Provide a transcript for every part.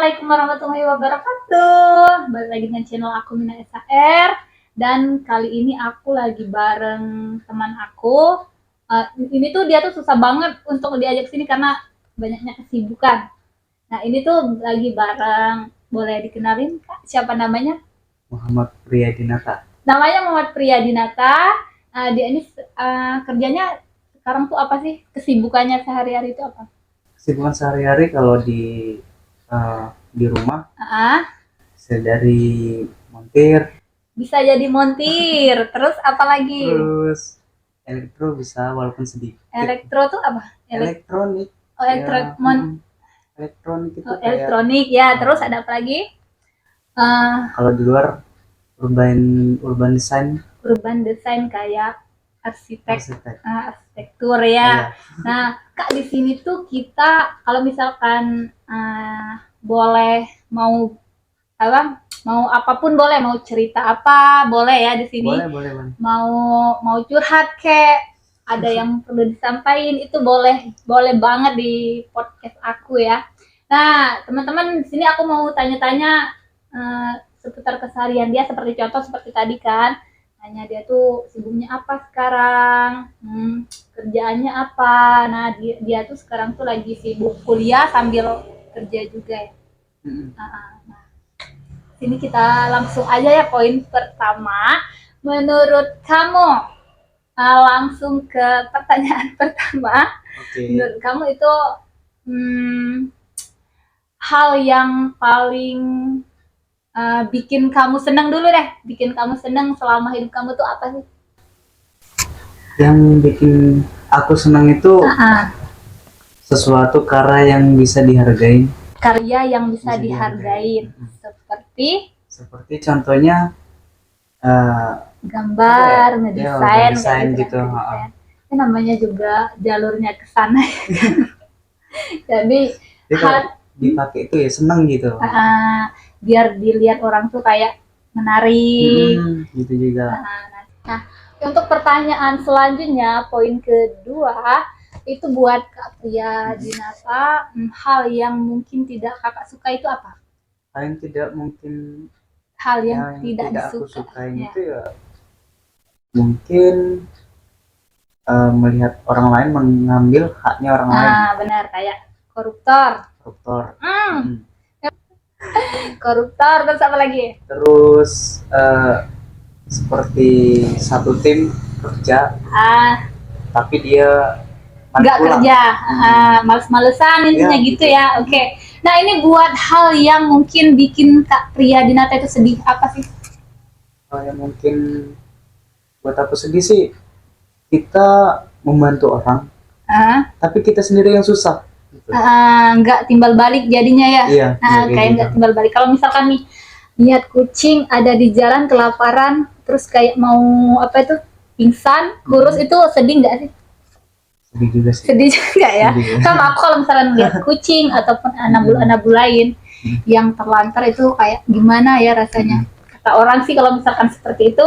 Assalamualaikum warahmatullahi wabarakatuh. Balik lagi dengan channel aku Mina SHR. Dan kali ini aku lagi bareng teman aku. Ini tuh dia tuh susah banget untuk diajak sini karena banyaknya kesibukan. Nah ini tuh lagi bareng, boleh dikenalin Kak? Siapa namanya? Muhammad Priyadinata. Namanya Muhammad Priyadinata. Dia ini kerjanya sekarang tuh apa sih? Kesibukannya sehari-hari itu apa? Kesibukan sehari-hari kalau di rumah, saya dari montir, Bisa jadi montir, terus apa lagi? terus elektro bisa walaupun sedikit. Elektro tuh apa? Elektronik. Oh, Ya, elektronik itu kayak elektronik ya. Terus ada apa lagi? kalau di luar urban design, Urban design kayak arsitek. arsitektur ya. Iya. Nah, Kak di sini tuh kita kalau misalkan boleh mau apapun boleh, mau cerita apa boleh ya di sini. Boleh. Mau curhat kek, ada yang perlu disampaikan itu boleh banget di podcast aku ya. Nah teman-teman di sini aku mau tanya-tanya seputar keseharian dia, seperti contoh seperti tadi kan, tanya dia tuh sibuknya apa sekarang, kerjaannya apa. Nah dia tuh sekarang tuh lagi sibuk kuliah sambil kerja juga ya. Nah, sini kita langsung aja ya poin pertama. Menurut kamu, langsung ke pertanyaan pertama. Oke. Menurut kamu itu hal yang paling bikin kamu senang dulu deh. Bikin kamu senang selama hidup kamu tuh apa sih? Yang bikin aku senang itu sesuatu karya yang bisa dihargain. Karya yang bisa dihargain. Seperti contohnya gambar, ngedesain gitu. Itu namanya juga jalurnya ke sana. Jadi dipakai itu ya seneng gitu. Biar dilihat orang tuh kayak menarik. Gitu juga. Nah, untuk pertanyaan selanjutnya, poin kedua, itu buat Kak Priyadinata, hal yang mungkin tidak Kakak suka itu apa? Hal yang tidak aku sukain itu ya mungkin melihat orang lain mengambil haknya orang lain. Benar, kayak koruptor. Koruptor, terus apa lagi? Terus seperti satu tim kerja tapi dia nggak kerja, males-malesan intinya gitu ya. Oke. Nah ini buat hal yang mungkin bikin Kak Priyadinata itu sedih apa sih? Yang mungkin buat aku sedih sih, kita membantu orang tapi kita sendiri yang susah gitu. Nggak timbal balik jadinya ya. Iya, kayak nggak timbal balik. Kalau misalkan nih lihat kucing ada di jalan kelaparan terus kayak mau apa itu pingsan kurus, itu sedih nggak sih? Sedih juga ya. Sama aku kalau misalnya lihat kucing ataupun anak-anak lain yang terlantar itu kayak gimana ya rasanya. Kata orang sih kalau misalkan seperti itu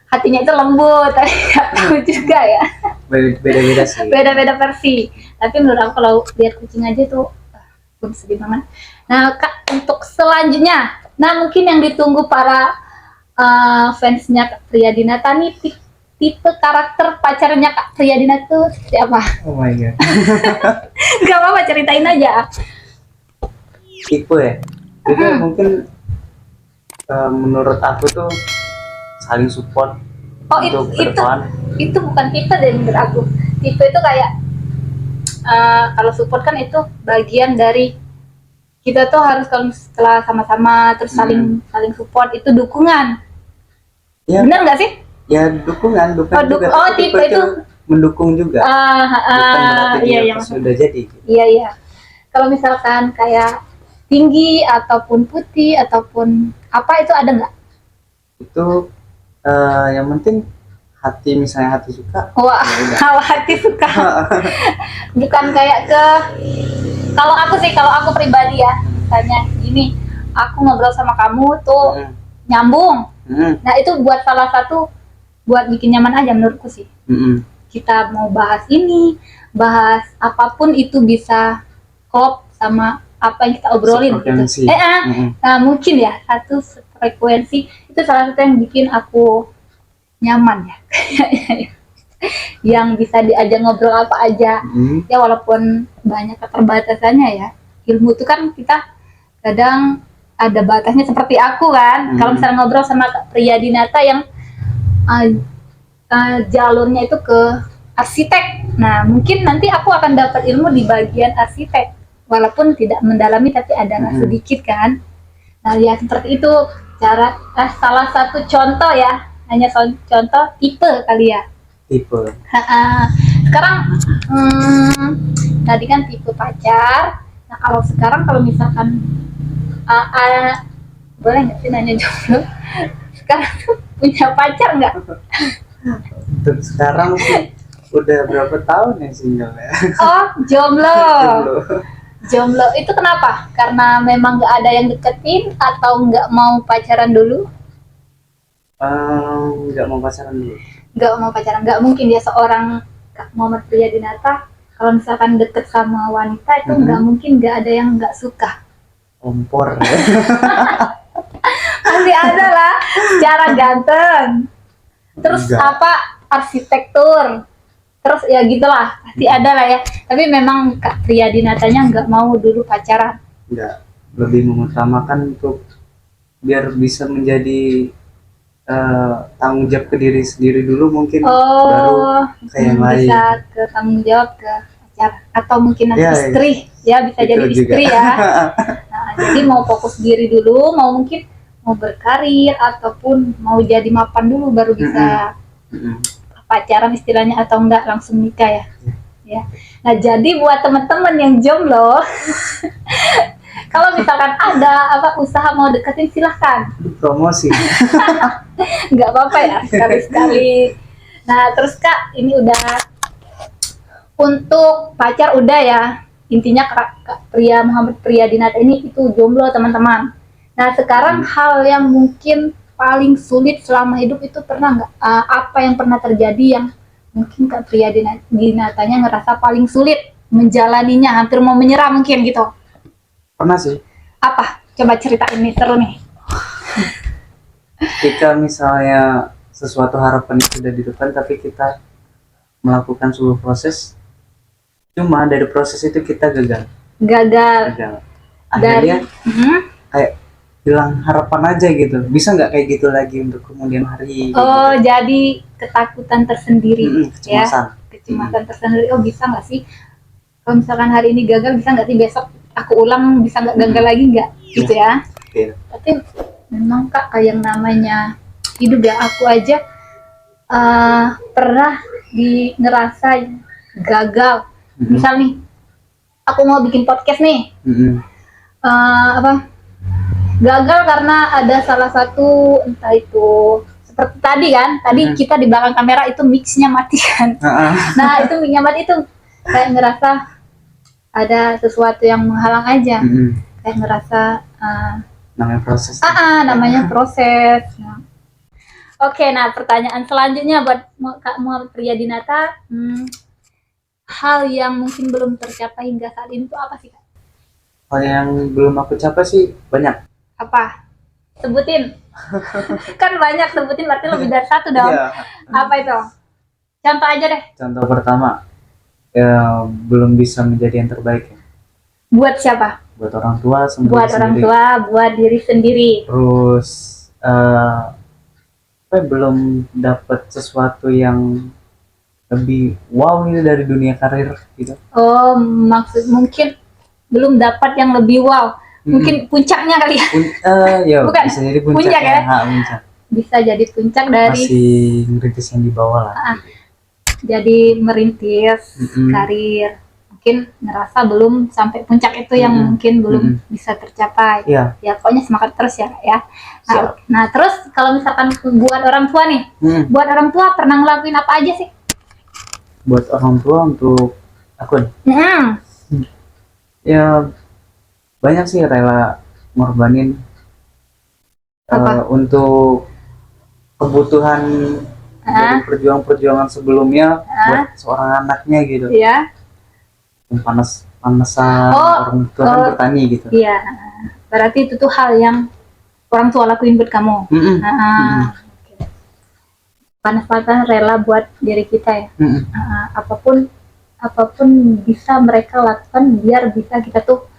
hatinya itu lembut, tapi nggak tahu juga ya. Beda-beda sih. Beda-beda versi. Tapi menurut aku kalau lihat kucing aja tuh sedih banget. Nah Kak, untuk selanjutnya, nah mungkin yang ditunggu para fansnya Kak Priyadinata nih, tipe karakter pacarnya Kak Priyadinata tuh seperti apa? Oh my god. Gak apa-apa, ceritain aja. Tipe ya? Itu mungkin menurut aku tuh saling support. Oh itu bukan tipe deh menurut aku. Tipe itu kayak kalau support kan itu bagian dari kita tuh harus kalau setelah sama-sama terus saling support, itu dukungan. Ya. Benar nggak sih? Ya dukungan juga. Tipe itu mendukung juga. Bukan berarti dia sudah jadi. Iya. Kalau misalkan kayak tinggi ataupun putih ataupun apa itu ada nggak? Itu yang penting hati, misalnya hati suka. Wah, kalau hati suka. Bukan kayak kalau aku pribadi ya, misalnya gini, aku ngobrol sama kamu tuh nyambung. Nah itu buat salah satu buat bikin nyaman aja menurutku sih. Kita mau bahas apapun itu bisa klop sama apa yang kita obrolin Sefrekuensi. gitu. Nah, mungkin ya satu frekuensi itu salah satu yang bikin aku nyaman ya. Yang bisa diajak ngobrol apa aja. Ya walaupun banyak keterbatasannya ya. Ilmu itu kan kita kadang ada batasnya seperti aku kan. Kalau misalnya ngobrol sama Kak Priya Dinata yang jalurnya itu ke arsitek. Nah, mungkin nanti aku akan dapat ilmu di bagian arsitek. Walaupun tidak mendalami tapi ada sedikit kan. Nah, ya seperti itu cara salah satu contoh ya. Hanya contoh tipe kali ya. Tipe. Sekarang tadi kan tipe pacar. Nah, kalau misalkan boleh nggak sih nanya jomblo? Sekarang tuh punya pacar nggak? Untuk sekarang sih udah berapa tahun ya single ya? Oh, jomblo. Jomblo itu kenapa? Karena memang nggak ada yang deketin atau nggak mau pacaran dulu? Nggak mau pacaran dulu. Nggak mau pacaran, nggak mungkin dia seorang Kak Muhammad Priya Dinata kalau misalkan deket sama wanita itu nggak mungkin nggak ada yang nggak suka. Kompor ya. Pasti ada lah, secara ganteng. Terus apa arsitektur, terus ya gitulah pasti ada lah ya. Tapi memang Kak Priya Dinatanya nggak mau dulu pacaran. Nggak, lebih mengutamakan untuk biar bisa menjadi tanggung jawab ke diri sendiri dulu mungkin, baru ke yang lain. Bisa ke tanggung jawab ke pacar atau mungkin nanti istri ya bisa jadi istri ya. Nah, jadi mau fokus diri dulu, mungkin mau berkarir ataupun mau jadi mapan dulu baru bisa pacaran istilahnya atau enggak langsung nikah ya. Ya. Nah, jadi buat teman-teman yang jomblo kalau misalkan ada usaha mau deketin silahkan. Promosi. Nggak apa-apa ya sekali-sekali. Nah, terus Kak, ini udah untuk pacar udah ya. Intinya Kak Priya Muhammad Priya Dinata ini itu jomblo teman-teman. Nah, sekarang hal yang mungkin paling sulit selama hidup itu pernah nggak? Apa yang pernah terjadi yang mungkin Kak Priya Dinatanya ngerasa paling sulit menjalaninya, hampir mau menyerah mungkin gitu? Pernah sih. Apa? Coba ceritain nih, seru nih. Ketika misalnya sesuatu harapan itu sudah di depan tapi kita melakukan sebuah proses, cuma dari proses itu kita gagal. Akhirnya kayak hilang harapan aja gitu. Bisa nggak kayak gitu lagi untuk kemudian hari? Oh, gitu. Jadi ketakutan tersendiri. Kecemasan. Ya? Kecemasan tersendiri. Oh, bisa nggak sih? Kalau misalkan hari ini gagal, bisa nggak sih besok aku ulang, bisa nggak gagal lagi nggak? Gitu ya. Tapi memang Kak, yang namanya hidup ya, aku aja pernah ngerasa gagal. Misal nih, aku mau bikin podcast nih, gagal karena ada salah satu, entah itu seperti tadi kan, kita di belakang kamera itu mix-nya mati kan. Nah, itu mix-nya mati itu kayak ngerasa ada sesuatu yang menghalang aja. Kayak ngerasa namanya proses. Namanya proses. Nah. Oke, nah pertanyaan selanjutnya buat Kak Muhammad Priya Dinata, hal yang mungkin belum tercapai hingga saat ini itu apa sih Kak? Hal yang belum aku capai sih banyak. Apa? Sebutin. Kan banyak, sebutin berarti lebih dari satu dong. Apa itu? Contoh aja deh. Contoh pertama, ya belum bisa menjadi yang terbaik ya. Buat siapa? Buat orang tua, buat orang tua, buat diri sendiri. Terus belum dapat sesuatu yang lebih wow ini dari dunia karir gitu. Oh, maksud mungkin belum dapat yang lebih wow. Mungkin puncaknya kali ya. Ya bukan, bisa jadi puncak ya. Puncak. Bisa jadi puncak dari masih merintis yang di bawah lah. Jadi merintis karir. Mungkin ngerasa belum sampai puncak itu yang mungkin belum bisa tercapai. Ya pokoknya semangat terus ya. Nah terus kalau misalkan buat orang tua nih, buat orang tua pernah ngelakuin apa aja sih? Buat orang tua untuk akun? Ya banyak sih, rela ngorbanin untuk kebutuhan dari perjuangan sebelumnya buat seorang anaknya gitu. Yang kepanasan orang tua kan bertani gitu. Iya, berarti itu tuh hal yang orang tua lakuin buat kamu. Okay. Panas-panasan rela buat diri kita ya. Apapun bisa mereka lakukan biar bisa kita tuh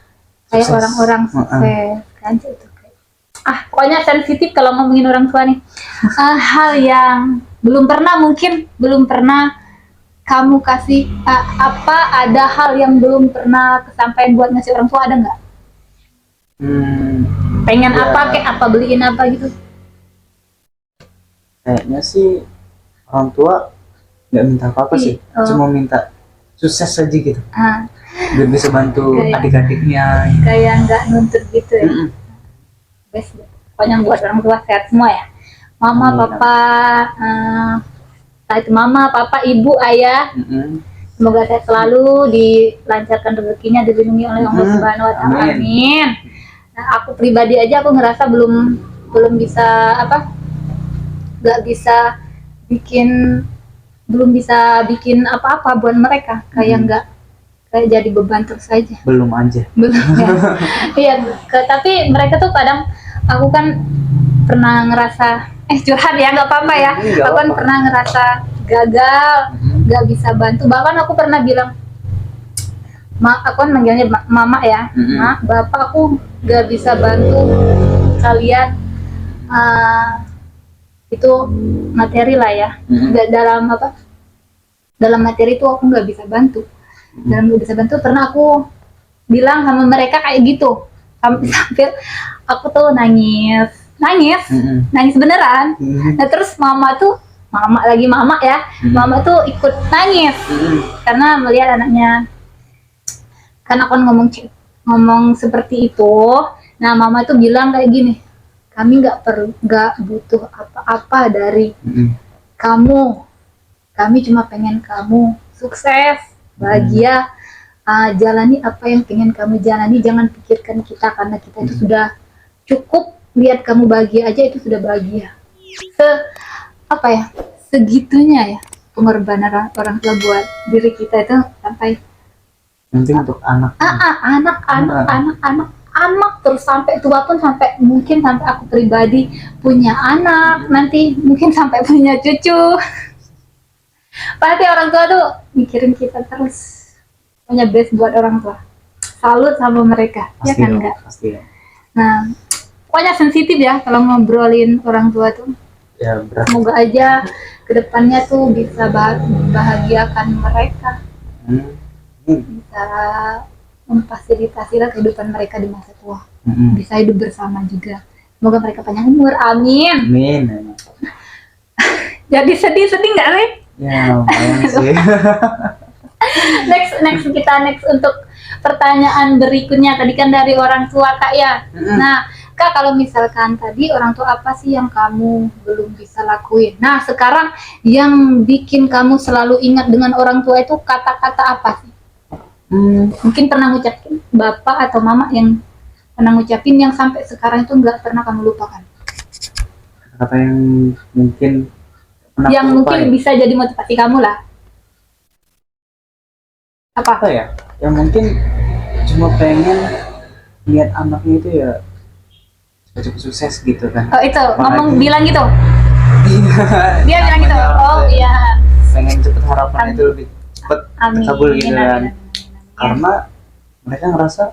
kayak Sukses. orang-orang sukses kan itu. Pokoknya sensitif kalau ngomongin orang tua nih. Hal yang belum pernah kamu kasih ada hal yang belum pernah kesampaian buat ngasih orang tua, ada nggak? Pengen ya, apa beliin apa gitu? Kayaknya sih orang tua nggak minta apa-apa sih, cuma minta sukses saja gitu. Biar bisa bantu adik-adiknya. Kayak nggak nuntut gitu ya. Best. Pokoknya buat orang tua sehat semua ya. Mama, papa, itu mama, papa, ibu, ayah. Semoga sehat selalu, dilancarkan rezekinya, dilindungi oleh Allah Subhanahu wa Ta'ala. Amin. Nah, aku pribadi aja aku ngerasa belum bisa belum bisa bikin apa-apa buat mereka, kayak jadi beban terus aja. Belum aja. Iya, tapi mereka tuh kadang, aku kan pernah ngerasa curhat ya, nggak apa-apa ya. Aku kan pernah ngerasa gagal, nggak bisa bantu. Bahkan aku pernah bilang, aku kan manggilnya mama ya, Ma, bapak, aku nggak bisa bantu kalian itu materi lah ya. Dalam materi itu aku nggak bisa bantu. Pernah aku bilang sama mereka kayak gitu, sampai aku tuh nangis beneran. Nah terus mama mama tuh ikut nangis karena melihat anaknya, kan aku ngomong seperti itu. Nah mama tuh bilang kayak gini, kami nggak butuh apa-apa dari kamu, kami cuma pengen kamu sukses, bahagia, jalani apa yang pengen kamu jalani, jangan pikirkan kita, karena kita itu sudah cukup. Lihat kamu bahagia aja itu sudah bahagia. Segitunya ya pengorbanan orang tua buat diri kita itu, sampai untuk anak terus sampai tua pun, sampai aku pribadi punya anak, nanti mungkin sampai punya cucu. Pasti orang tua tuh mikirin kita terus, punya best buat orang tua. Salut sama mereka, pasti ya kan enggak? Pasti ya. Nah, pokoknya sensitif ya kalau ngobrolin orang tua tuh. Ya, semoga aja kedepannya tuh bisa bahagiakan mereka, bisa memfasilitasi kehidupan mereka di masa tua, bisa hidup bersama juga. Semoga mereka panjang umur, amin. Jadi sedih nggak sih? Ya, lumayan sih. Next untuk pertanyaan berikutnya. Tadi kan dari orang tua Kak ya. Nah Kak, kalau misalkan tadi orang tua apa sih yang kamu belum bisa lakuin? Nah sekarang yang bikin kamu selalu ingat dengan orang tua itu kata-kata apa sih? Mungkin pernah ngucapin bapak atau mama yang pernah ngucapin yang sampai sekarang itu nggak pernah kamu lupakan? Kata yang mungkin bisa jadi motivasi kamu lah. Apa ya? Yang mungkin cuma pengen lihat anaknya itu ya cukup sukses gitu kan. Oh itu, bilang gitu? Dia bilang gitu? Oh iya. Pengen cepet harapan itu lebih cepet terkabul gitu kan. Karena mereka ngerasa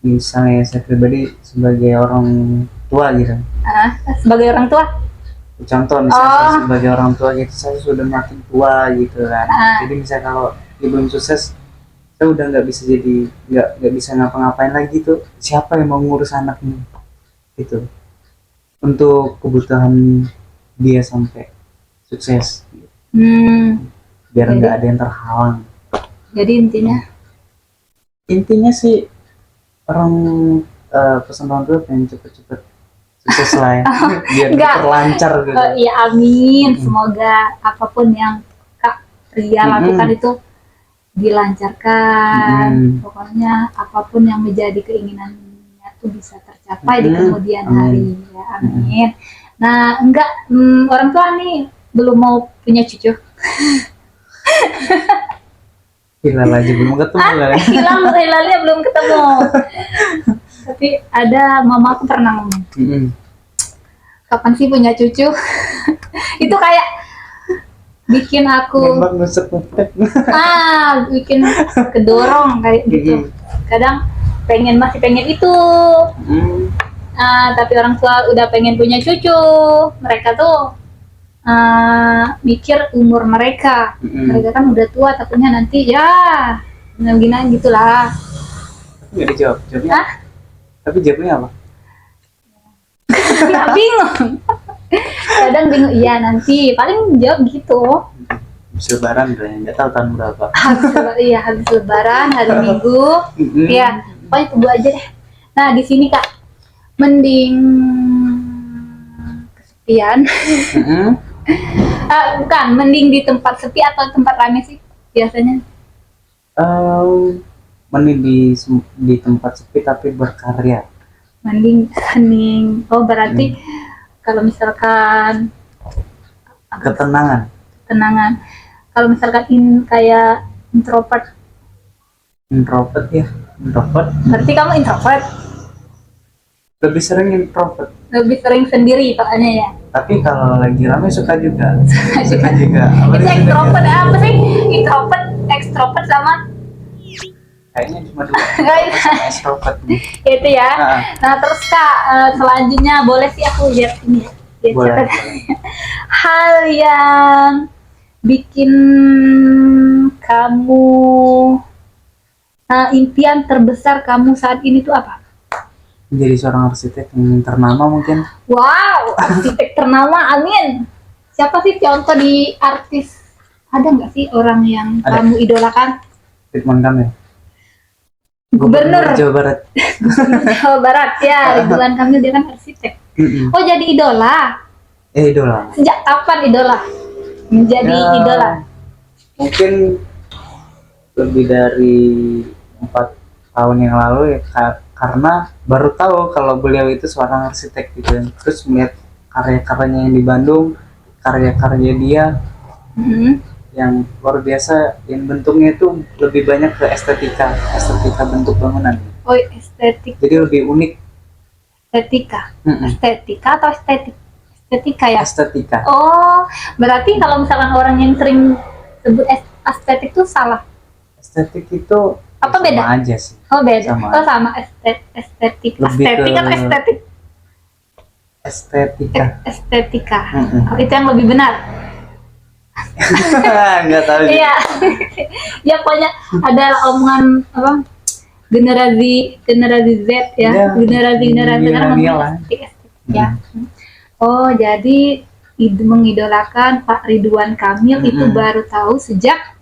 misalnya saya pribadi sebagai orang tua gitu. Sebagai orang tua? Contoh misalnya sebagai orang tua gitu, saya sudah makin tua gitu kan. Jadi misalnya kalau belum sukses, saya udah nggak bisa ngapa-ngapain lagi tuh. Siapa yang mau ngurus anaknya gitu, untuk kebutuhan dia sampai sukses gitu. Biar nggak ada yang terhalang. Jadi intinya sih pesan orang tua pengen cepet-cepet sukses lah ya. Biar terlancar gitu. Iya amin. Semoga apapun yang Kak Ria lakukan itu dilancarkan. Pokoknya apapun yang menjadi keinginannya tuh bisa tercapai di kemudian hari ya, amin. Nah orang tua nih belum mau punya cucu. Hilal aja belum ketemu lah. Hilalnya belum ketemu. Tapi ada mama aku pernah ngomong, kapan sih punya cucu? Itu kayak bikin aku Nembak nusuk ngepet. bikin kedorong kayak gitu. Kadang masih pengen itu. Tapi orang tua udah pengen punya cucu, mereka tuh mikir umur mereka. Mereka kan udah tua, takutnya nanti ya gini gitulah. Nggak dijawab, jawabnya. Tapi jawabnya apa? Ya, bingung. Kadang bingung, iya nanti paling jawab gitu. Habis lebaran udah nggak tahu tahun berapa. Habis lebaran, hari Minggu. Ya, pokoknya tunggu aja deh. Nah, di sini Kak, mending kesepian. Bukan, mending di tempat sepi atau tempat ramai sih biasanya? Mending di tempat sepi tapi berkarya. Mending. Oh, berarti kalau misalkan Ketenangan. Kalau misalkan kayak introvert Ya, introvert. berarti kamu introvert, Lebih sering introvert. lebih sering sendiri soalnya ya. Tapi kalau lagi rame suka juga. Suka juga. Itu extrovert apa sih? Introvert, extrovert sama Kayaknya cuma dua. Introvert sama extrovert. itu ya. Nah terus Kak, selanjutnya boleh sih aku lihat ini ya. Boleh. Hal yang bikin kamu impian terbesar kamu saat ini tuh apa? Menjadi seorang arsitek yang ternama mungkin. Wow, arsitek ternama, amin. Siapa sih contoh di artis? Ada nggak sih orang yang kamu idolakan? Ridwan Kamil. Gubernur Jawa Barat. Jawa Barat ya, Ridwan Kamil, dia kan arsitek. Oh jadi idola. Idola. Sejak kapan idola? Menjadi idola? Mungkin lebih dari 4 tahun yang lalu ya, karena baru tahu kalau beliau itu seorang arsitek gitu. Terus melihat karya-karyanya yang di Bandung, karya-karya dia yang luar biasa, yang bentuknya itu lebih banyak ke estetika bentuk bangunan. Oh estetik. Jadi lebih unik. Estetika atau estetika ya? Estetika. Oh berarti kalau misalkan orang yang sering sebut estetik itu salah. Estetik itu apa beda? Sama aja sih. Oh beda. Sama. Estetik. Lebih Estetik ke atau estetik? Estetika. Oh, itu yang lebih benar. Nggak tahu. Iya. Ya pokoknya ada omongan apa? Generasi Z ya. Generasi sekarang estetik ya. Oh jadi mengidolakan Pak Ridwan Kamil itu baru tahu sejak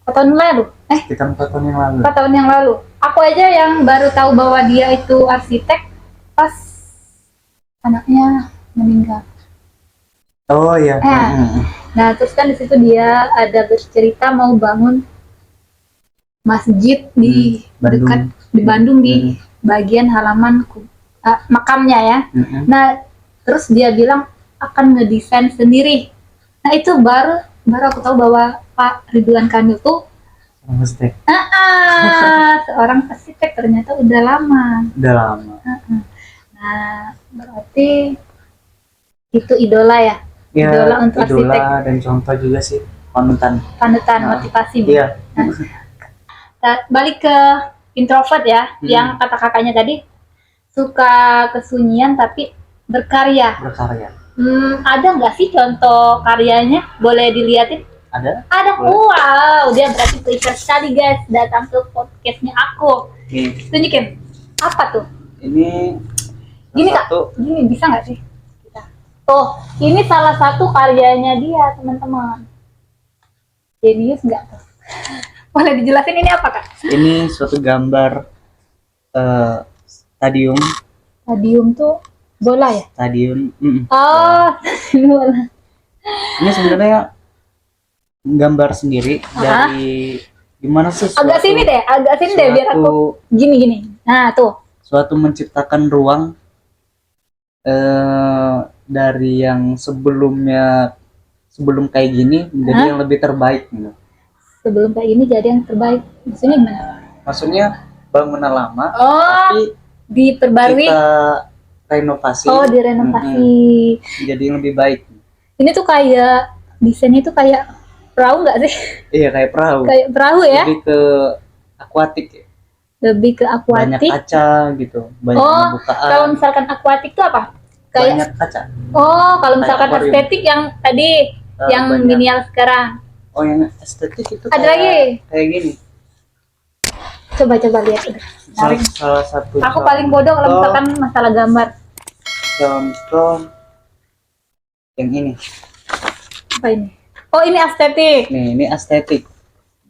4 tahun lalu. Sekitar 4 tahun yang lalu. 4 tahun yang lalu. Aku aja yang baru tahu bahwa dia itu arsitek pas anaknya meninggal. Oh iya. Nah terus kan di situ dia ada bercerita mau bangun masjid di dekat di Bandung di bagian halaman makamnya ya. Nah terus dia bilang akan ngedesain sendiri. Nah itu baru aku tahu bahwa Pak Ridwan Kamil tuh seorang arsitek ternyata udah lama. Nah berarti itu idola ya? Idola untuk arsitek. Dan contoh juga sih, panutan motivasi. Iya. Nah, balik ke introvert ya, yang kata kakaknya tadi suka kesunyian tapi berkarya. Ada nggak sih contoh karyanya? Boleh dilihatin? Ada. Wow, dia berarti prepare sekali guys datang ke podcastnya aku. Tunjukin. Apa tuh? Ini gini Kak, gini bisa nggak sih? Tuh, ini salah satu karyanya dia teman-teman. Jenius nggak tuh? Boleh dijelasin ini apa Kak? Ini suatu gambar stadium. Stadium tuh bola ya? Stadium. Oh, bola. Ini sebenarnya gambar sendiri dari gimana sih? Agak sini deh biar aku gini. Nah tuh. Suatu menciptakan ruang dari yang sebelum kayak gini menjadi yang lebih terbaik gitu. sebelum kayak ini jadi yang terbaik. Maksudnya gimana? Maksudnya bangunan lama Oh, tapi diperbarui. kita renovasi. Oh, direnovasi. Jadi yang lebih baik. Ini tuh kayak desainnya tuh kayak perahu nggak sih? Iya, kayak perahu. Kayak perahu ya? Lebih ke akuatik ya. Lebih ke Banyak akuatik. kaca gitu, banyak Oh, pembukaan. kalau misalkan akuatik tuh apa? Kayak Banyak kaca. oh, kalau Kayak misalkan akuarium. estetik yang tadi yang Banyak. minimal sekarang. Oh, yang estetik itu Ada kayak, lagi? kayak gini. Coba lihat. Salah satu Aku paling bodoh kalau misalkan masalah gambar. contoh yang ini. Apa ini? Oh, ini estetik. Nih, ini estetik.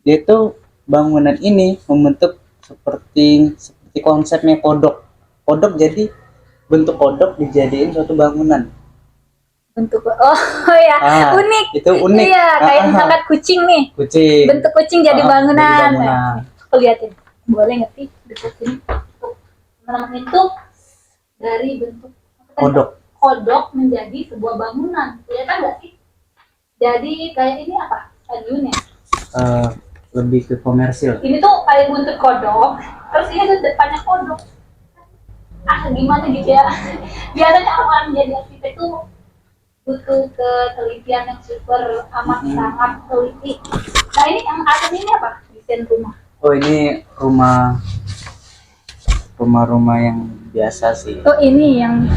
Dia tuh bangunan ini membentuk seperti konsepnya kodok. Kodok jadi bentuk kodok dijadiin suatu bangunan. Bentuk oh ya, unik. Itu unik. Iya, kayak misalkan kucing nih. Kucing. Bentuk kucing jadi bangunan. Jadi bangunan. Aku liatin. Boleh nggak sih bentuk ini? Teman-teman itu dari bentuk kodok menjadi sebuah bangunan. Kelihatan nggak sih? Jadi kayak ini apa? Stadion ya? Lebih ke komersil. Ini tuh kayak buntut kodok, terus ini tuh depannya kodok. Gimana gitu ya? Biasanya orang jadi arsitek tuh butuh ketelitian yang super amat sangat teliti. Nah ini yang atas ini apa? Desain rumah. Oh, ini rumah-rumah yang biasa sih. Oh ini yang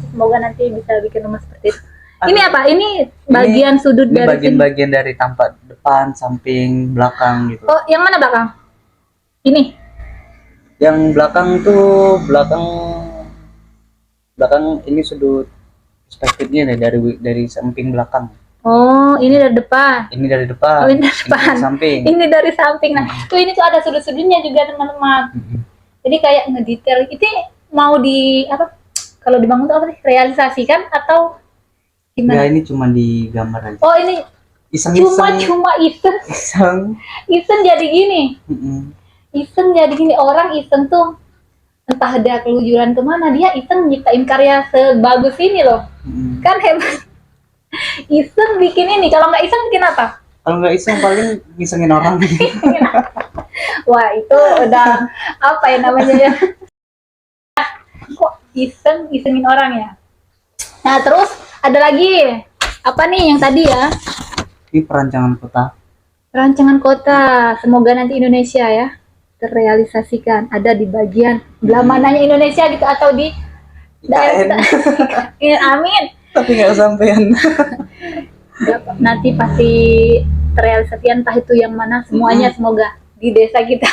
semoga nanti bisa bikin rumah seperti itu. Ini apa? Ini bagian sudut ini dari bagian dari tampak depan, samping, belakang gitu. Oh, yang mana belakang? Ini. Yang belakang tuh belakang ini sudut perspektifnya dari samping belakang. Oh, ini dari depan. Ini dari depan. Oh, ini dari depan. Ini dari samping. Ini dari samping. Nah, tuh ini tuh ada sudut-sudutnya juga teman-teman. Jadi kayak ngedetail. Itu mau di apa? Kalau dibangun tuh apa sih? Realisasikan atau gimana? Ya, ini cuma digambar aja. Oh, ini Iseng-iseng. cuma iseng. Iseng jadi gini. Iseng jadi gini, orang iseng tuh entah ada kelujuran kemana, dia iseng nyiptain karya sebagus ini loh. Kan hebat. Iseng bikin ini, kalau nggak iseng bikin apa? Kalau nggak iseng paling ngisengin orang. Wah, itu udah apa ya namanya ya? Kok isengin orang ya? Nah, terus ada lagi apa nih yang tadi ya? Ini perancangan kota. Rancangan kota, semoga nanti Indonesia ya terrealisasikan. Ada di bagian belah mananya Indonesia gitu atau di daerah. Amin. Tapi nggak kesampaian. Nanti pasti terrealisasikan, entah itu yang mana, semuanya semoga di desa kita.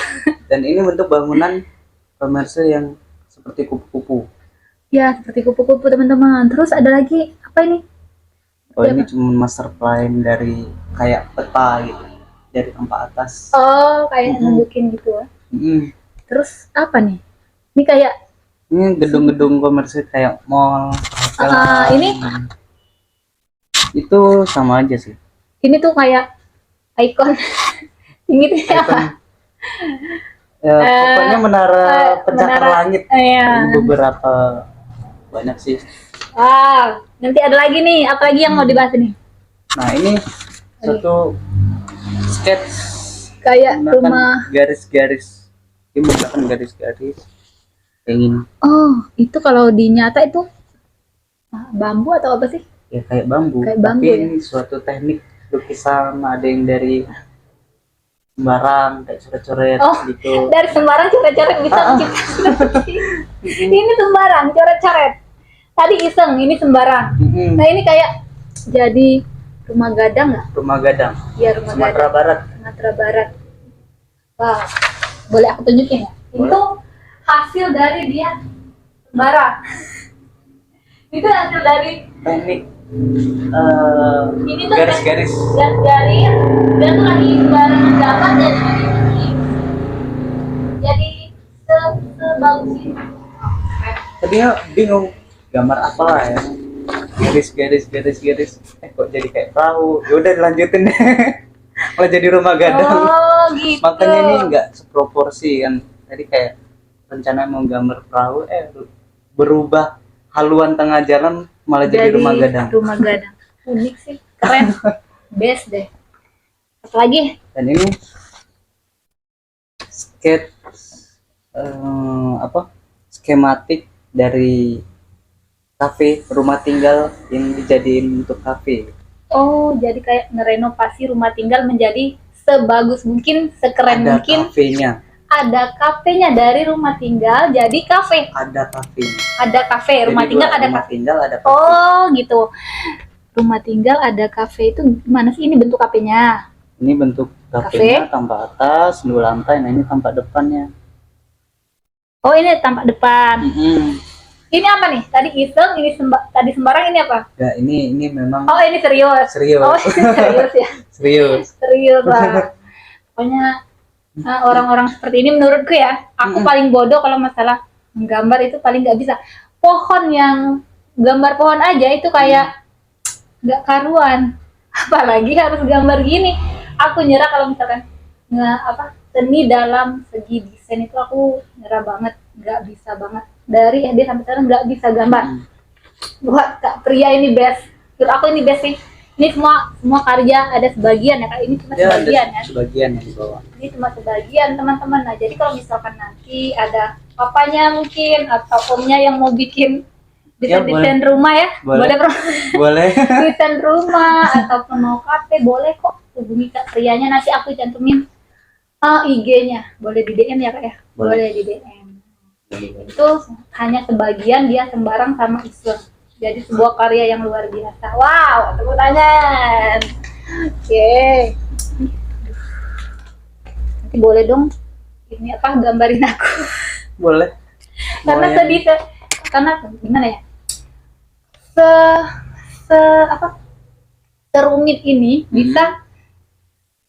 Dan ini bentuk bangunan komersil yang seperti kupu-kupu. Ya, seperti kupu-kupu teman-teman. Terus ada lagi apa ini? Oh, ini cuma master plan dari kayak peta gitu, dari tempat atas. Oh, kayak nunjukin gitu ya. Terus apa nih? Ini kayak ini gedung-gedung komersil kayak mall. ini itu sama aja sih. ini tuh kayak ikon tinggi tuh apa? Ya, pokoknya menara pencakar langit. Iya. Ini beberapa banyak sih. Nanti ada lagi nih, apa lagi yang mau dibahas nih? Nah, ini satu sketch Kayak menggunakan rumah. garis-garis. Ini menggunakan garis-garis kayak gini. Oh, itu kalau dinyata itu bambu atau apa sih? Ya, kayak bambu. Kayak bambu, tapi ya? ini suatu teknik lukisan, ada yang dari sembarang kayak coret-coret gitu. Dari sembarang coret-coret bisa menciptakan. Ini sembarang coret-coret. Tadi iseng, ini sembarang. Nah, ini kayak jadi rumah gadang nggak? Rumah gadang. Iya, rumah Sumatera gadang. Barat. Sumatera Barat. Wah, boleh aku tunjukin ya? Boleh. Itu hasil dari dia sembarang. Itu hasil dari Teknik ini tuh garis-garis. garis dia tuh lagi sembarangan gambar jadi sebagus ini. Tadinya bingung gambar apa ya, garis kok jadi kayak perahu. Ya udah dilanjutin deh. Malah jadi rumah gadang. Oh gitu. Makanya ini nggak seproporsi kan. Tadi kayak rencana mau gambar perahu, berubah haluan tengah jalan malah jadi rumah gadang. Rumah gadang. Unik sih, keren. Best deh. Apa lagi? Dan ini skate skematik dari kafe rumah tinggal yang dijadiin untuk kafe. Oh, jadi kayak ngerenovasi rumah tinggal menjadi sebagus mungkin, sekeren Ada mungkin. kafenya. Ada kafenya, dari rumah tinggal jadi kafe. Ada kafenya. Ada kafe, rumah Jadi tinggal buat ada rumah kafe. tinggal ada kafe. Oh, gitu. Rumah tinggal ada kafe itu gimana sih ini bentuk kafenya? Ini bentuk kafenya tampak atas, 2 lantai. Nah, ini tampak depannya. Oh, ini tampak depan. Mm-hmm. Ini apa nih? Tadi iseng, ini tadi sembarang, ini apa? Ya, ini memang Oh, ini serius. serius. Oh, ini serius ya. Serius. Serius lah. Pokoknya orang-orang seperti ini menurutku ya, aku paling bodoh kalau masalah menggambar itu, paling nggak bisa. Pohon yang gambar pohon aja itu kayak nggak karuan, apalagi harus gambar gini. Aku nyerah kalau misalkan seni dalam segi desain itu, aku nyerah banget, nggak bisa banget. Dari SD sampai sekarang nggak bisa gambar. Buat Kak Pria ini best, menurut aku ini best sih. Ini semua karya, ada sebagian ya Kak, ini cuma sebagian ya. Sebagian yang dibawa. Ini cuma sebagian teman-teman. Nah, jadi kalau misalkan nanti ada papanya mungkin atau omnya yang mau bikin desain rumah ya, boleh desain rumah ataupun mau kafe, boleh kok hubungi Kak Prianya. Nanti aku cantumin IG-nya, boleh di DM ya Kak ya. Boleh di DM. Itu hanya sebagian, dia sembarang sama iseng. Jadi sebuah karya yang luar biasa. Wow, tepuk tangan. Oke. Nanti boleh dong ini gambarin aku. Boleh. Karena karena gimana ya? Serumit ini bisa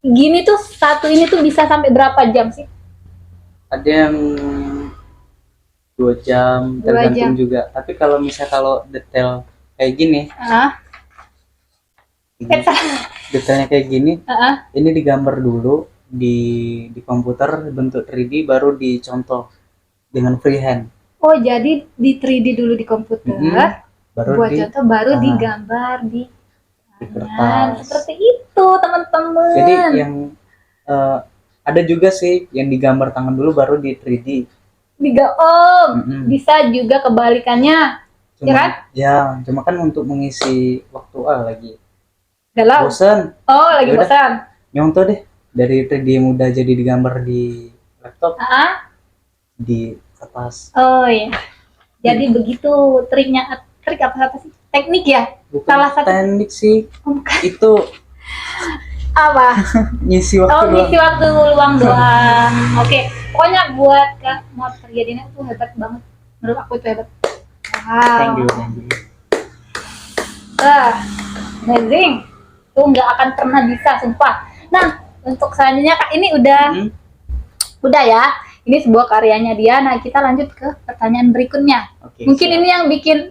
gini tuh, satu ini tuh bisa sampai berapa jam sih? Ada yang 2 jam, tergantung juga. Tapi kalau detail kayak gini, detailnya kayak gini, ini digambar dulu di komputer bentuk 3D, baru dicontoh dengan freehand. Oh, jadi di 3D dulu di komputer, baru buat contoh, baru digambar di kertas. Seperti itu teman-teman. Jadi yang ada juga sih yang digambar tangan dulu baru di 3D. Bisa juga kebalikannya. Cuma kan untuk mengisi waktu lagi galau, bosan. Lagi bosan. Nyontoh deh dari 3D yang udah jadi digambar di laptop di kertas. Oh iya. Jadi begitu triknya. Trik apa sih? Teknik ya? Bukan salah satu teknik sih. Itu apa? Ngisi waktu doang. Ngisi waktu luang doang. Oke. Pokoknya buat Kak Priadina itu hebat banget. Menurut aku itu hebat. Wow. Thank you. Amazing. Itu nggak akan pernah bisa, sumpah. Nah, untuk selanjutnya Kak, ini udah ya. Ini sebuah karyanya dia. Nah, kita lanjut ke pertanyaan berikutnya. Mungkin ini yang bikin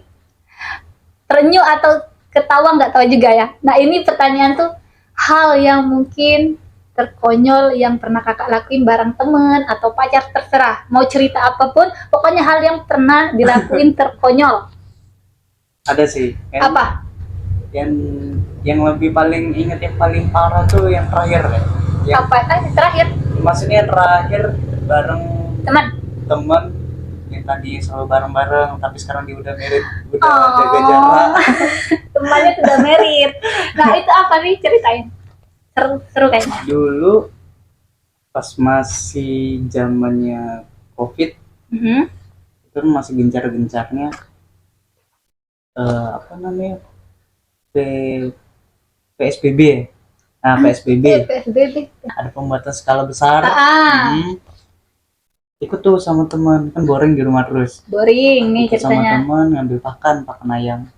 terenyuh atau ketawa, nggak tahu juga ya. Nah, ini pertanyaan tuh hal yang mungkin terkonyol yang pernah Kakak lakuin bareng temen atau pacar, terserah. Mau cerita apapun, pokoknya hal yang pernah dilakuin terkonyol. Ada sih. Apa? Yang lebih paling inget, yang paling parah tuh yang terakhir. Apa? Terakhir? Maksudnya terakhir bareng teman yang tadi selalu bareng-bareng, tapi sekarang dia udah married, udah jaga jarak. Temannya sudah married. Nah, itu apa nih, ceritain. Seru kayaknya. Dulu pas masih zamannya COVID, itu masih gencar-gencarnya PSBB. Nah, PSBB. Ada pembatasan skala besar. Ikut tuh sama teman, kan boring di rumah terus. Boring nih ceritanya. Sama teman ngambil pakan ayam.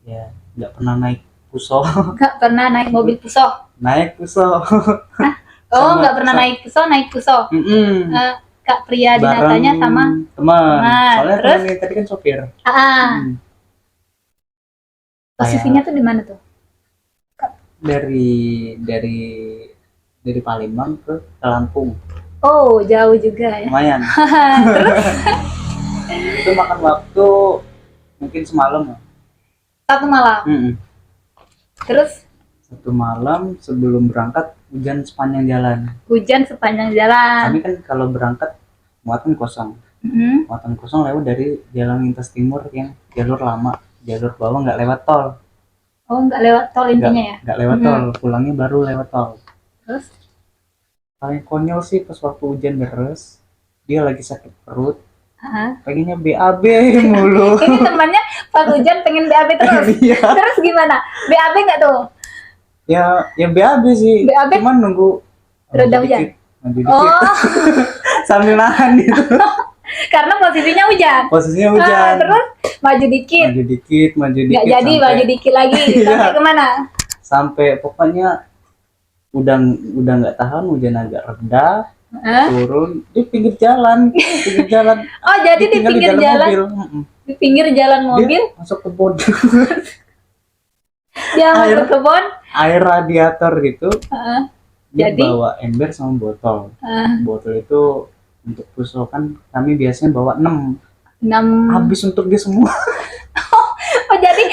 Ya, nggak pernah naik puso. Nggak pernah naik mobil puso. Naik puso. Nggak pernah naik puso. Kak Priadina tanya sama teman. Soalnya teman yang tadi kan sopir. Posisinya tuh di mana tuh? Dari Palembang ke Lampung. Oh, jauh juga ya. Lumayan. Itu makan waktu mungkin semalam. Satu malam. Terus? Satu malam sebelum berangkat hujan sepanjang jalan. Hujan sepanjang jalan. Kami kan kalau berangkat muatan kosong. Muatan kosong lewat dari jalan lintas timur yang jalur lama, jalur bawah nggak lewat tol. Oh, nggak lewat tol intinya ya? Nggak lewat tol, pulangnya baru lewat tol. Terus? Paling konyol sih pas waktu hujan deras, dia lagi sakit perut, pengennya BAB mulu. Ini temannya pas hujan pengen BAB terus. Iya. Terus gimana? BAB nggak tuh? Ya BAB sih. BAB? Cuman nunggu reda hujan. maju dikit. Oh, Sambil nahan gitu. karena posisinya hujan. Posisinya hujan. Terus maju dikit. Maju dikit. Nggak jadi, maju dikit lagi. Iya. Sampai kemana? Sampai pokoknya udah nggak tahan, hujan agak reda, turun di pinggir jalan. Oh, jadi di Ditinggal pinggir dalam jalan. mobil. Di pinggir jalan mobil. Dia masuk kebun. Dia masuk ke kebun. Air radiator gitu. Dia Jadi? bawa ember sama botol. Ah. Botol itu untuk pusokan kami biasanya bawa 6. 6. Habis untuk dia semua. Oh, jadi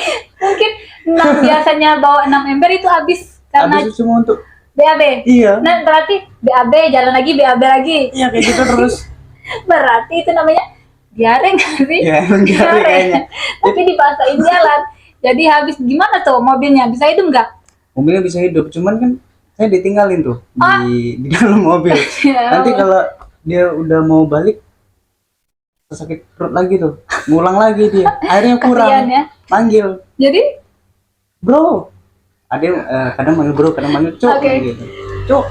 mungkin 6 biasanya bawa 6 ember itu habis karena Habis semua untuk BAB. iya. Nah, berarti BAB jalan lagi, BAB lagi. Iya kayak gitu terus. Berarti itu namanya diare nggak sih? Ya emang diare kayaknya. Tapi dipaksain jalan. Jadi habis gimana tuh mobilnya? Bisa hidup nggak? Mobilnya bisa hidup, cuman kan saya ditinggalin tuh di dalam mobil. Ya. Nanti kalau dia udah mau balik sakit perut lagi tuh, ngulang lagi dia. Airnya kurang. Kasihan ya. Manggil, Jadi bro. Ada yang kadang manggil bro, kadang manggil cuk gitu. Cuk,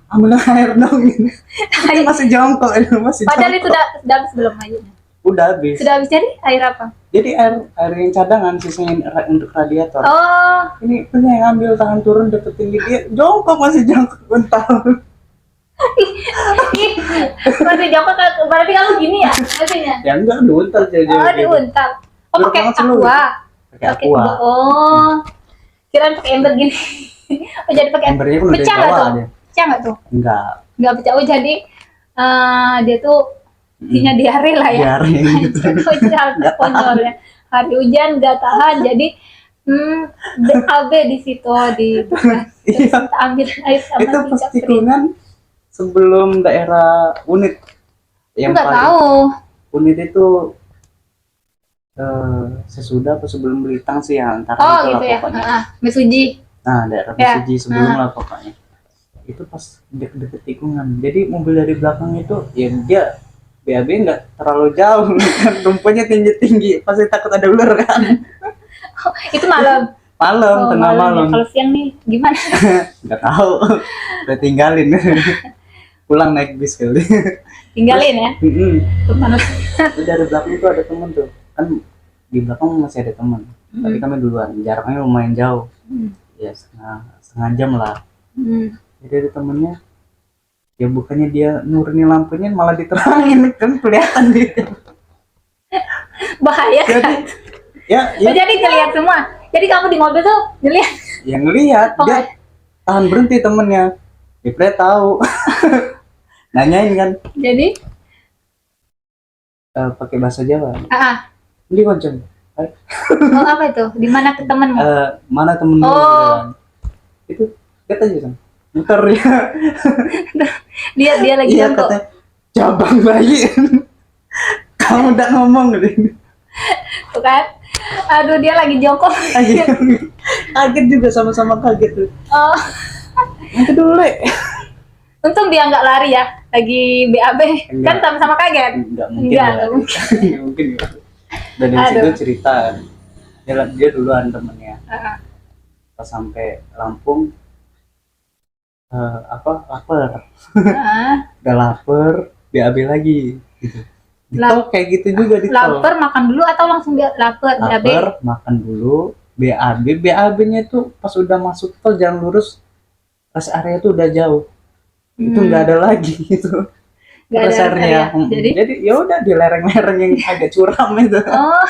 ambil air dong gitu. Dia masih jongkok, masih padahal itu jongkok. sudah habis belum airnya? Udah habis. Sudah habis, jadi air apa? Jadi air yang cadangan sisanya untuk radiator. Oh, Ini punya yang ambil tahan turun deket tinggi dia jongkok, masih jongkok bentar. masih jongkok. Berarti kamu gini ya maksudnya? Ya enggak diuntal jadi. Oh, diuntal. Oh, Berat pakai banget sih lu. aqua. Pakai aqua. Oh, kirain pakai ember gini. Oh, jadi pakai Embernya pun udah pecah nggak dibawa tuh? dia. Pecah nggak tuh? Enggak. Nggak pecah. Oh, jadi dia tuh intinya diare lah ya. Diare gitu. Konyolnya. Hari hujan nggak tahan, jadi BAB di situ terus Iya. kita ambil air sama Itu pas tiga tikungan sebelum daerah unit yang nggak paling tahu. unit itu sesudah atau sebelum Belitang sih ya antara Oh itu lah gitu ya. pokoknya. Mesuji. Nah daerah Ya. Mesuji sebelum lah pokoknya. Itu pas deket-deket tikungan. Jadi mobil dari belakang itu ya dia BAB nggak terlalu jauh kan, rumputnya tinggi-tinggi, pasti takut ada ular kan. Oh, itu malam. Malam, tengah Ya. malam. Kalau siang nih gimana? Nggak tahu, udah tinggalin. Pulang naik bis kali. Tinggalin ya. Tuh manusia. Terus dari belakang itu ada temen tuh, kan di belakang masih ada teman. Tapi kami duluan, jaraknya lumayan jauh, ya setengah jam lah. Jadi ada temennya, ya bukannya dia nurunin lampunya malah diterangin kan kelihatan dia. Bahaya Jadi kan? ya Oh, jadi ngeliat semua. Jadi kamu di mobil tuh ngeliat. yang ngelihat Oh. dia tahan berhenti temennya, dia tahu. Nanyain kan, Jadi pakai bahasa Jawa. Ini konceng. oh, apa itu? Di mana ke temanmu? Mana temen lu Oh. gitu kan. Itu kata aja kan. Muter ya. Dia lagi Iya jongkok. katanya cabang bayi. Kamu udah ngomong gitu. Tuh kan? Aduh, dia lagi jongkok. Kaget juga, sama-sama kaget tuh. Oh, Nanti dulu Le. untung dia nggak lari ya. Lagi BAB. Kan Enggak. sama-sama kaget. Enggak mungkin. Enggak, ya. nggak mungkin. Nggak mungkin. Ya. Dan dari Aduh. situ cerita dia duluan temennya. Pas sampai Lampung lapar. Udah lapar, BAB lagi gitu. Di tol kayak gitu juga di tol. Lapar makan dulu atau langsung lapar? BAB? Lapar, makan dulu, BAB-nya itu pas udah masuk tol jalan lurus, rest area itu udah jauh, itu nggak ada lagi gitu. Nggak ada Rest rest area. Jadi ya udah di lereng-lereng yang agak curam itu. Oh.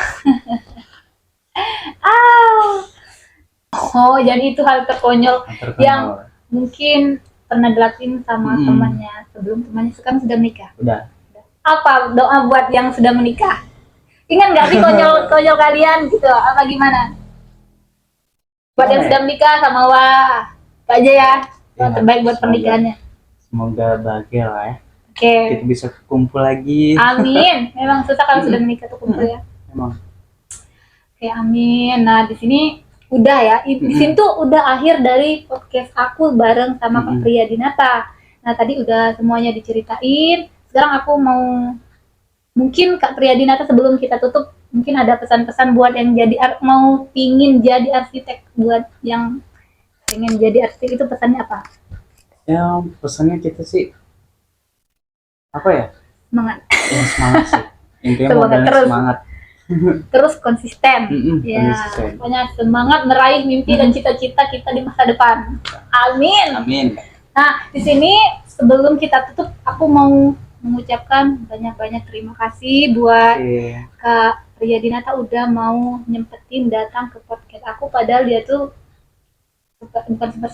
Oh, jadi itu hal terkonyol yang mungkin pernah dilakuin sama temannya sebelum temannya sekarang sudah menikah. Udah. Apa doa buat yang sudah menikah? Ingat nggak sih konyol kalian gitu? Apa gimana? Buat yang sudah menikah sama Wah, Kak aja ya. doa terbaik buat pernikahannya. Semoga bahagia lah ya. Oke. Kita bisa kumpul lagi. Amin. Memang susah kalau sudah menikah tuh kumpul ya. Memang. Oke, amin. Nah, di sini udah ya. Di sini tuh udah akhir dari podcast aku bareng sama Kak Priyadinata. Nah, tadi udah semuanya diceritain. Sekarang aku mau mungkin Kak Priyadinata sebelum kita tutup mungkin ada pesan-pesan buat yang mau pingin jadi arsitek, buat yang pengen jadi arsitek itu pesannya apa? Ya, pesannya kita sih apa ya? Semangat. Ya, semangat sih. Intinya Semangat modalnya terus. semangat. Terus konsisten. Ya, Konsisten. pokoknya semangat meraih mimpi dan cita-cita kita di masa depan. Amin. Amin. Nah, di sini sebelum kita tutup, aku mau mengucapkan banyak-banyak terima kasih buat Kak Priyadinata udah mau nyempetin datang ke podcast aku, padahal dia tuh bukan super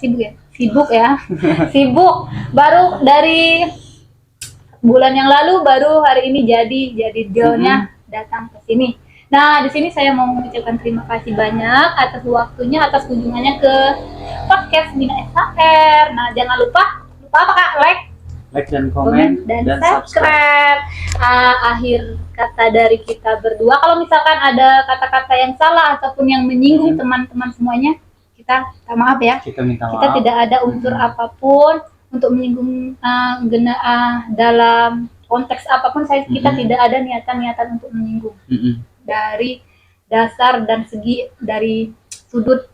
sibuk ya, sibuk. Baru dari bulan yang lalu, baru hari ini jadi dealnya datang ke sini. Nah, di sini saya mau mengucapkan terima kasih banyak atas waktunya, atas kunjungannya ke podcast Mina SHR. Nah, jangan lupa apa Kak? Like dan komen dan subscribe. Akhir kata dari kita berdua, kalau misalkan ada kata-kata yang salah ataupun yang menyinggung teman-teman semuanya, kita minta maaf ya. Kita minta maaf. Kita tidak ada unsur apapun untuk menyinggung dalam konteks apapun. Kita tidak ada niatan untuk menyinggung. Dari dasar dan segi, dari sudut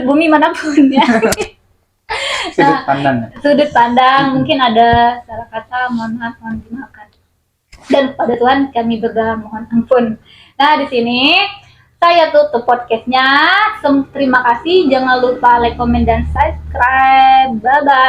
bumi manapun ya. Sudut pandang mungkin ada salah kata, mohon maaf, mohon dimaafkan. Dan pada Tuhan kami berdoa mohon ampun. Nah, di sini saya tutup podcastnya. Terima kasih. Jangan lupa like, comment, dan subscribe. Bye bye.